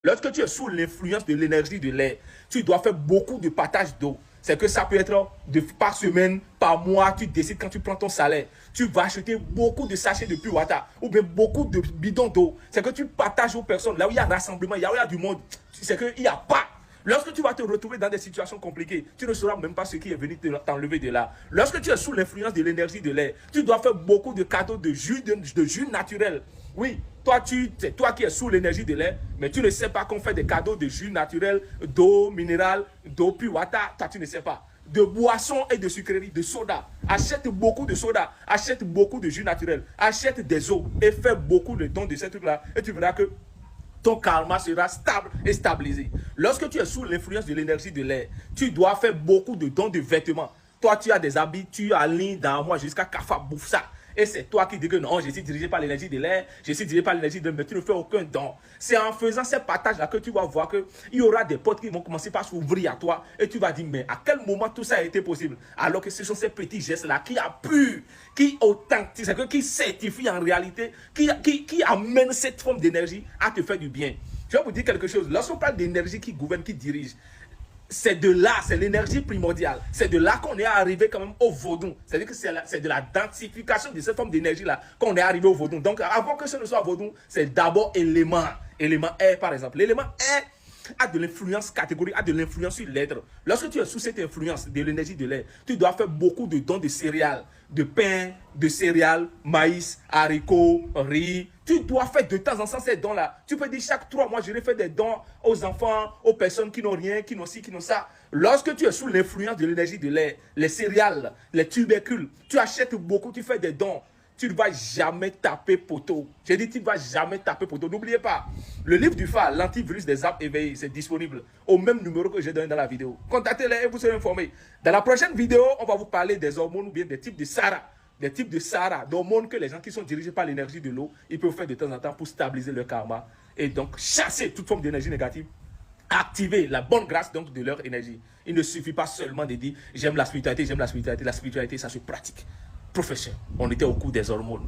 Lorsque tu es sous l'influence de l'énergie de l'air, tu dois faire beaucoup de partage d'eau. C'est que ça peut être par semaine, par mois, tu décides quand tu prends ton salaire. Tu vas acheter beaucoup de sachets de pure water ou bien beaucoup de bidons d'eau. C'est que tu partages aux personnes. Là où il y a rassemblement, là où il y a du monde, c'est qu'il n'y a pas. Lorsque tu vas te retrouver dans des situations compliquées, tu ne sauras même pas ce qui est venu t'enlever de là. Lorsque tu es sous l'influence de l'énergie de l'air, tu dois faire beaucoup de cadeaux de jus naturel. Oui, c'est toi qui es sous l'énergie de l'air, mais tu ne sais pas qu'on fait des cadeaux de jus naturel, d'eau minérale, d'eau pure water. Toi, tu ne sais pas. De boissons et de sucreries, de soda. Achète beaucoup de soda, achète beaucoup de jus naturel, achète des eaux et fais beaucoup de dons de ces trucs-là. Et tu verras que ton karma sera stable et stabilisé. Lorsque tu es sous l'influence de l'énergie de l'air, tu dois faire beaucoup de dons de vêtements. Toi, tu as des habits, tu alignes dans moi jusqu'à Kafa bouffe ça. Et c'est toi qui dis que non, je suis dirigé par l'énergie de l'air, je suis dirigé par l'énergie de l'air, mais tu ne fais aucun don. C'est en faisant ces partages-là que tu vas voir qu'il y aura des portes qui vont commencer par s'ouvrir à toi et tu vas dire, mais à quel moment tout ça a été possible? Alors que ce sont ces petits gestes-là qui appuient, qui authentisent, qui certifient en réalité, qui amènent cette forme d'énergie à te faire du bien. Je vais vous dire quelque chose. Lorsqu'on parle d'énergie qui gouverne, qui dirige, c'est de là, c'est l'énergie primordiale. C'est de là qu'on est arrivé quand même au vaudou. C'est-à-dire que c'est de la densification de cette forme d'énergie-là qu'on est arrivé au vaudou. Donc, avant que ce ne soit vaudou, c'est d'abord élément. Élément R, par exemple. L'élément R a de l'influence catégorique, a de l'influence sur l'être. Lorsque tu es sous cette influence de l'énergie de l'air, tu dois faire beaucoup de dons de céréales, de pain, de céréales, maïs, haricots, riz. Tu dois faire de temps en temps ces dons-là. Tu peux dire chaque 3 mois, je vais faire des dons aux enfants, aux personnes qui n'ont rien, qui n'ont ci, qui n'ont ça. Lorsque tu es sous l'influence de l'énergie de l'air, les céréales, les tubercules, tu achètes beaucoup, tu fais des dons. Tu ne vas jamais taper poteau. J'ai dit, tu ne vas jamais taper poteau. N'oubliez pas, le livre du phare, l'antivirus des âmes éveillées, c'est disponible au même numéro que j'ai donné dans la vidéo. Contactez-les et vous serez informés. Dans la prochaine vidéo, on va vous parler des hormones ou bien des types de SARA. Des types de SARA, d'hormones que les gens qui sont dirigés par l'énergie de l'eau, ils peuvent faire de temps en temps pour stabiliser leur karma. Et donc, chasser toute forme d'énergie négative. Activer la bonne grâce donc de leur énergie. Il ne suffit pas seulement de dire j'aime la spiritualité, j'aime la spiritualité. La spiritualité, ça se pratique. Professeur, on était au cours des hormones.